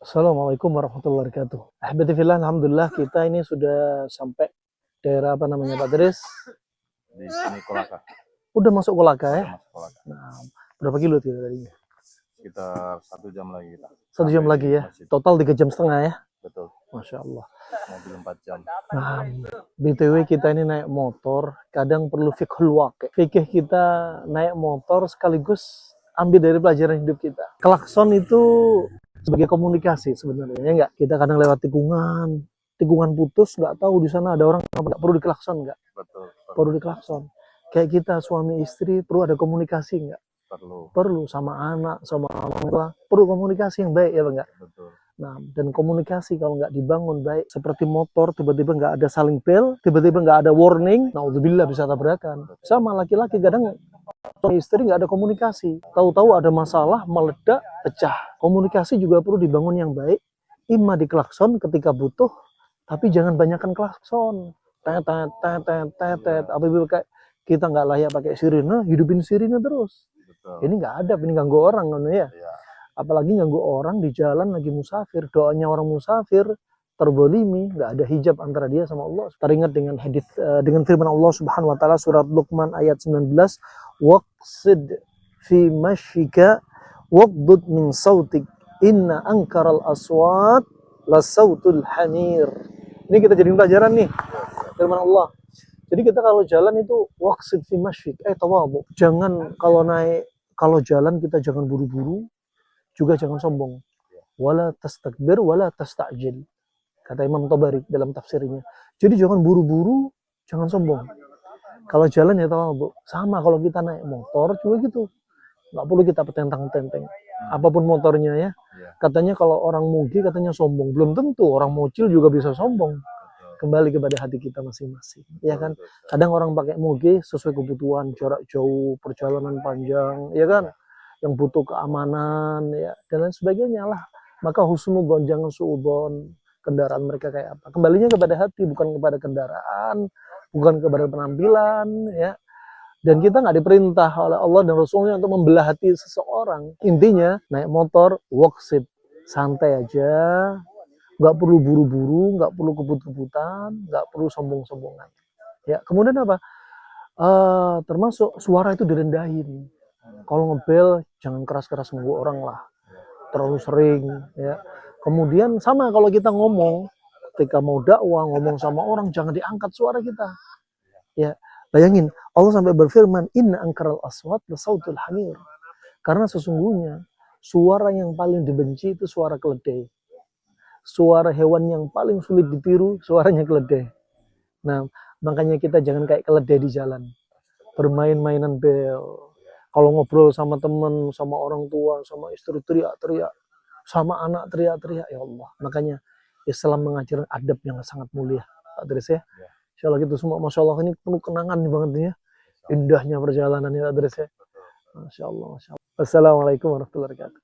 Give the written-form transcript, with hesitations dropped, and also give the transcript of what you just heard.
Assalamualaikum warahmatullahi wabarakatuh. Ahbati fillah, alhamdulillah kita ini sudah sampai daerah apa namanya Pak Dres? Di sini Kolaka. Udah masuk Kolaka ya? Udah masuk Kolaka. Nah, berapa kilo kita tadinya? Sekitar 1 jam lagi kita. 1 jam lagi ya? Masjid. Total 3,5 jam ya? Betul. Masya Allah. Mobil 4 jam. Nah, BTW kita ini naik motor, kadang perlu fiqhul waqi'. Fikih kita naik motor sekaligus ambil dari pelajaran hidup kita. Klakson itu sebagai komunikasi sebenarnya, ya nggak? Kita kadang lewat tikungan putus, nggak tahu di sana ada orang, nggak perlu diklakson nggak? Betul. Perlu diklakson. Kayak kita suami istri perlu ada komunikasi nggak? Perlu sama anak, sama orang tua, perlu komunikasi yang baik ya Bang nggak? Betul. Nah, dan komunikasi kalau nggak dibangun baik, seperti motor, tiba-tiba nggak ada saling bel, tiba-tiba nggak ada warning, naudzubillah bisa tabrakan. Sama laki-laki kadang suami istri nggak ada komunikasi, tahu-tahu ada masalah, meledak, pecah. Komunikasi juga perlu dibangun yang baik, imma diklakson ketika butuh, tapi jangan banyakkan klakson. Tetet, tetet, tetet. Apabila kayak kita nggak layak pakai sirine, hidupin sirine terus. Betul. Ini nggak ada, ini ganggu orang kan ya. Iya. Apalagi ganggu orang di jalan lagi musafir, doanya orang musafir terbolimi, nggak ada hijab antara dia sama Allah. Teringat dengan hadis dengan firman Allah Subhanahu wa taala surat Luqman ayat 19, waqsid fi masyika waqdud min sautik inna ankaral aswat la sautul hamir. Ini kita jadiin pelajaran nih firman Allah. Jadi kita kalau jalan itu waqsid fi masyik, tawadhu. Jangan kalau jalan kita jangan buru-buru, juga jangan sombong. Wala tastakbir wala tasta'jil. Kata Imam Tabari dalam tafsirnya. Jadi jangan buru-buru, jangan sombong. Kalau jalan ya tahu, sama kalau kita naik motor juga gitu. Nggak perlu kita petentang-tenteng. Apapun motornya ya. Katanya kalau orang mugi katanya sombong. Belum tentu orang mocil juga bisa sombong. Kembali kepada hati kita masing-masing. Ya kan? Kadang orang pakai mugi sesuai kebutuhan, jarak jauh, perjalanan panjang, ya kan? Yang butuh keamanan ya dan lain sebagainya lah, maka husnudon jangan suudon kendaraan mereka kayak apa, kembalinya kepada hati bukan kepada kendaraan, bukan kepada penampilan ya. Dan kita nggak diperintah oleh Allah dan Rasulnya untuk membelah hati seseorang. Intinya naik motor waqsid, santai aja, nggak perlu buru-buru, nggak perlu kebut-kebutan, nggak perlu sombong-sombongan ya. Kemudian apa, termasuk suara itu direndahin. Kalau ngebel jangan keras-keras nunggu orang lah, terlalu sering ya. Kemudian sama kalau kita ngomong, ketika mau dakwah ngomong sama orang jangan diangkat suara kita ya. Bayangin Allah sampai berfirman inna angkaral aswat lasautul hamir, karena sesungguhnya suara yang paling dibenci itu suara keledai. Suara hewan yang paling sulit ditiru suaranya keledai. Nah makanya kita jangan kayak keledai di jalan bermain-mainan bel. Kalau ngobrol sama teman, sama orang tua, sama istri teriak-teriak, sama anak teriak-teriak, ya Allah. Makanya Islam mengajarkan adab yang sangat mulia, Pak Dres ya. Insya Allah gitu semua, Masya Allah ini penuh kenangan banget nih ya. Indahnya perjalanan ya Pak Dres ya. Masya Allah, Masya Allah. Assalamualaikum warahmatullahi wabarakatuh.